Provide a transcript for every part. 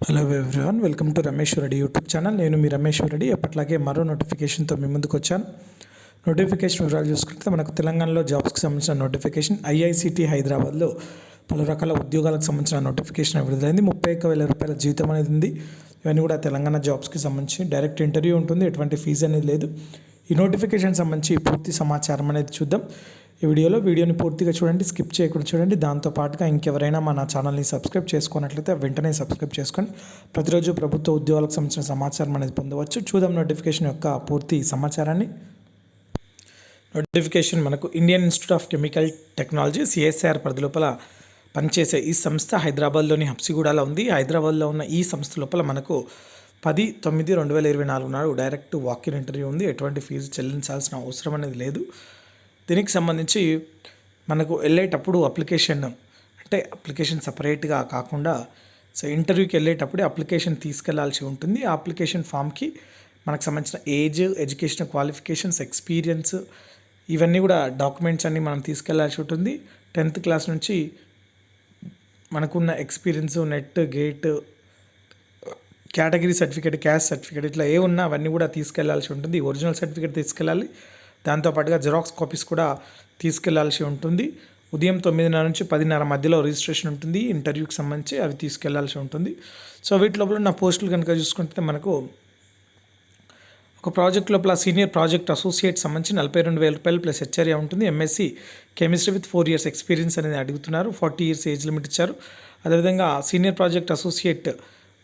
Hello everyone, welcome to Ramesh Reddy YouTube channel. నేను మీ రమేష్ రెడ్డి. ఎప్పట్లాగే మరో నోటిఫికేషన్తో మీ ముందుకు వచ్చాను. నోటిఫికేషన్ వివరాలు చూసుకుంటే మనకు తెలంగాణలో జాబ్స్కి సంబంధించిన నోటిఫికేషన్ ఐఐసిటి హైదరాబాద్లో పలు రకాల ఉద్యోగాలకు సంబంధించిన నోటిఫికేషన్ విడుదలైంది. 31,000 రూపాయల జీతం అనేది ఉంది. ఇవన్నీ కూడా తెలంగాణ జాబ్స్కి సంబంధించి డైరెక్ట్ ఇంటర్వ్యూ ఉంటుంది, ఎటువంటి ఫీజు అనేది లేదు. ఈ నోటిఫికేషన్ సంబంధించి పూర్తి సమాచారం అనేది చూద్దాం ఈ వీడియోని పూర్తిగా చూడండి, స్కిప్ చేయకుండా చూడండి. దాంతోపాటుగా ఇంకెవరైనా మన ఛానల్ని సబ్స్క్రైబ్ చేసుకున్నట్లయితే వెంటనే సబ్స్క్రైబ్ చేసుకొని ప్రతిరోజు ప్రభుత్వ ఉద్యోగాలకు సంబంధించిన సమాచారం అనేది పొందవచ్చు. చూద్దాం నోటిఫికేషన్ యొక్క పూర్తి సమాచారాన్ని. నోటిఫికేషన్ మనకు Indian institute of chemical technology CSR పరిధి లోపల పనిచేసే ఈ సంస్థ హైదరాబాద్లోని హబ్సిగూడలో ఉంది. హైదరాబాద్లో ఉన్న ఈ సంస్థ లోపల మనకు 10/9/2024 నాడు డైరెక్ట్ వాకిన్ ఇంటర్వ్యూ ఉంది. ఎటువంటి ఫీజు చెల్లించాల్సిన అవసరం అనేది లేదు. దీనికి సంబంధించి మనకు వెళ్ళేటప్పుడు అప్లికేషన్ సపరేట్గా కాకుండా ఇంటర్వ్యూకి వెళ్ళేటప్పుడే అప్లికేషన్ తీసుకెళ్లాల్సి ఉంటుంది. ఆ అప్లికేషన్ ఫామ్కి మనకు సంబంధించిన ఏజ్, ఎడ్యుకేషన్ క్వాలిఫికేషన్స్, ఎక్స్పీరియన్స్, ఇవన్నీ కూడా డాక్యుమెంట్స్ అన్నీ మనం తీసుకెళ్లాల్సి ఉంటుంది. 10th క్లాస్ నుంచి మనకున్న experience, net, gate, category certificate, caste certificate, ఇట్లా ఏ ఉన్నా అవన్నీ కూడా తీసుకెళ్లాల్సి ఉంటుంది. ఒరిజినల్ సర్టిఫికేట్ తీసుకెళ్ళాలి. దాంతోపాటుగా జిరాక్స్ కాపీస్ కూడా తీసుకెళ్లాల్సి ఉంటుంది. ఉదయం 9:30 నుంచి 10:30 మధ్యలో రిజిస్ట్రేషన్ ఉంటుంది. ఇంటర్వ్యూకి సంబంధించి అవి తీసుకెళ్లాల్సి ఉంటుంది. సో వీటి లోపల ఉన్న పోస్టులు కనుక చూసుకుంటే మనకు ఒక ప్రాజెక్ట్ లోపల సీనియర్ ప్రాజెక్ట్ అసోసియేట్ సంబంధించి 42,000 రూపాయలు ప్లస్ హెచ్ఆర్ఏ ఉంటుంది. MSc chemistry with 4 years experience అనేది అడుగుతున్నారు. 40 years ఏజ్ లిమిట్ ఇచ్చారు. అదేవిధంగా సీనియర్ ప్రాజెక్ట్ అసోసియేట్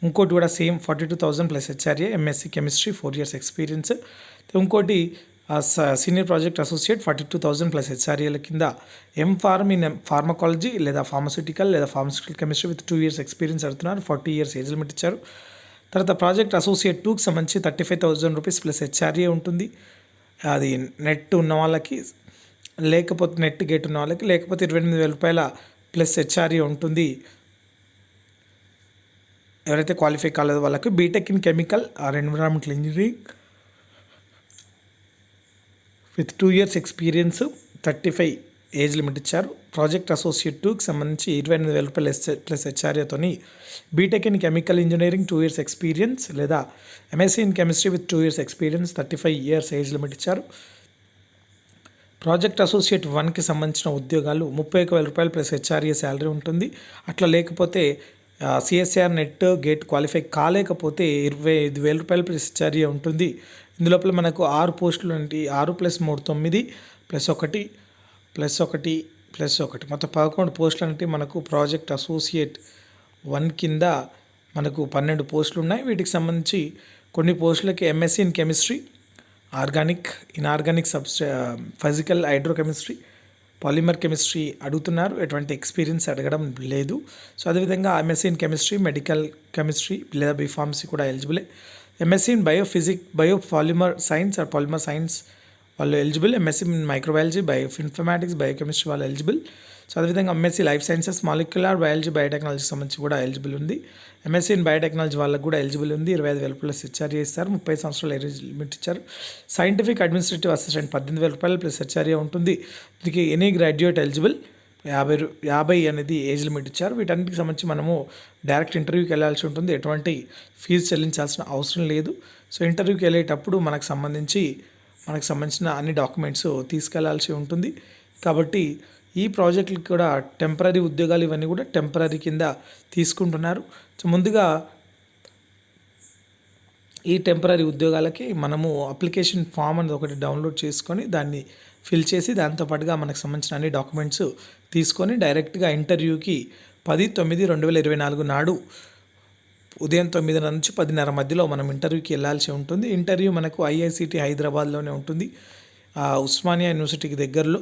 ఇంకోటి కూడా same 42,000 plus HRA, MSc chemistry 4 years experience. ఇంకోటి సీనియర్ ప్రాజెక్ట్ అసోసియేట్ 42,000 ప్లస్ హెచ్ఆర్ఏల కింద ఎంఫార్మ్ ఇన్ ఫార్మకాలజీ లేదా pharmaceutical chemistry with 2 years experience అడుగుతున్నారు. 40 years ఏజ్ లిమిట్ ఇచ్చారు. తర్వాత ప్రాజెక్ట్ అసోసియేట్ 2కి సంబంధించి 35,000 రూపీస్ ప్లస్ హెచ్ఆర్ఏ ఉంటుంది. అది నెట్ ఉన్న వాళ్ళకి, లేకపోతే నెట్ గేట్ ఉన్న వాళ్ళకి, లేకపోతే 28,000 రూపాయల ప్లస్ హెచ్ఆర్ఏ ఉంటుంది. ఎవరైతే క్వాలిఫై కాలేదో వాళ్ళకి BTech in chemical or environmental engineering with 2 years experience, 35 age limit ఇచ్చారు. ప్రాజెక్ట్ అసోసియేట్ 2కి సంబంధించి 28,000 రూపాయలు ప్లస్ హెచ్ఆర్ఏతోని BTech in chemical engineering 2 years experience లేదా MSc in chemistry with 2 years experience, 35 years age limit ఇచ్చారు. ప్రాజెక్ట్ అసోసియేట్ 1కి సంబంధించిన ఉద్యోగాలు 31,000 రూపాయలు ప్లస్ హెచ్ఆర్ఏ శాలరీ ఉంటుంది. అట్లా లేకపోతే సిఎస్ఆర్ నెట్ గేట్ క్వాలిఫై కాలేకపోతే 25,000 రూపాయలు ప్లస్ హెచ్ఆర్ఏ ఉంటుంది. ఇందులోపల మనకు 6 పోస్టులు ఉంటాయి. 6 + 3 9 +1 మొత్తం 11 పోస్టులు అంటే మనకు ప్రాజెక్ట్ అసోసియేట్ 1 కింద మనకు 12 పోస్టులు ఉన్నాయి. వీటికి సంబంధించి కొన్ని పోస్టులకి MSc in chemistry, organic, inorganic, physical, hydrochemistry, polymer chemistry అడుగుతున్నారు. ఎటువంటి ఎక్స్పీరియన్స్ అడగడం లేదు. సో అదేవిధంగా MSc in chemistry, medical chemistry లేదా బీఫార్మసీ కూడా ఎలిజిబులే. MSc in biopolymer science or polymer science వాళ్ళు eligible. MSc in microbiology, bioinformatics, biochemistry వాళ్ళు ఎలిజిబుల్. సో అదేవిధంగా MSc life sciences, molecular biology, biotechnology సంబంధించి కూడా ఎలిజిబుల్ ఉంది. ఎంఎస్సీ ఇన్ బయోటెక్నాలజీ వాళ్ళకు కూడా ఎలిజిబుల్ ఉంది. 25,000 ప్లస్ హెచ్ఆర్ఏ ఇస్తారు. 30 సంవత్సరాల ఏజ్ లిమిట్ ఇచ్చారు. సైంటిఫిక్ అడ్మినిస్ట్రేటివ్ అసిస్టెంట్ 18,000 రూపాయలు ప్లస్ హెచ్ఆర్ఏ ఉంటుంది. దీనికి ఎనీ గ్రాడ్యుయేట్ ఎలిజిబుల్. 50 అనేది ఏజ్ లిమిట్ ఇచ్చారు. వీటన్నిటికి సంబంధించి మనము డైరెక్ట్ ఇంటర్వ్యూకి వెళ్ళాల్సి ఉంటుంది. ఎటువంటి ఫీజు చెల్లించాల్సిన అవసరం లేదు. సో ఇంటర్వ్యూకి వెళ్ళేటప్పుడు మనకు సంబంధించిన అన్ని డాక్యుమెంట్స్ తీసుకెళ్లాల్సి ఉంటుంది. కాబట్టి ఈ ప్రాజెక్టులకు కూడా టెంపరీ ఉద్యోగాలు ఇవన్నీ కూడా టెంపరీ కింద తీసుకుంటున్నారు. సో ముందుగా ఈ టెంపరీ ఉద్యోగాలకి మనము అప్లికేషన్ ఫామ్ అనేది ఒకటి డౌన్లోడ్ చేసుకొని దాన్ని ఫిల్ చేసి దాంతోపాటుగా మనకు సంబంధించిన అన్ని డాక్యుమెంట్స్ తీసుకొని డైరెక్ట్గా ఇంటర్వ్యూకి 10/9/2024 నాడు ఉదయం 9:30 నుంచి 10:30 మధ్యలో మనం ఇంటర్వ్యూకి వెళ్ళాల్సి ఉంటుంది. ఇంటర్వ్యూ మనకు ఐఐసిటి హైదరాబాద్లోనే ఉంటుంది, ఉస్మానియా యూనివర్సిటీకి దగ్గరలో.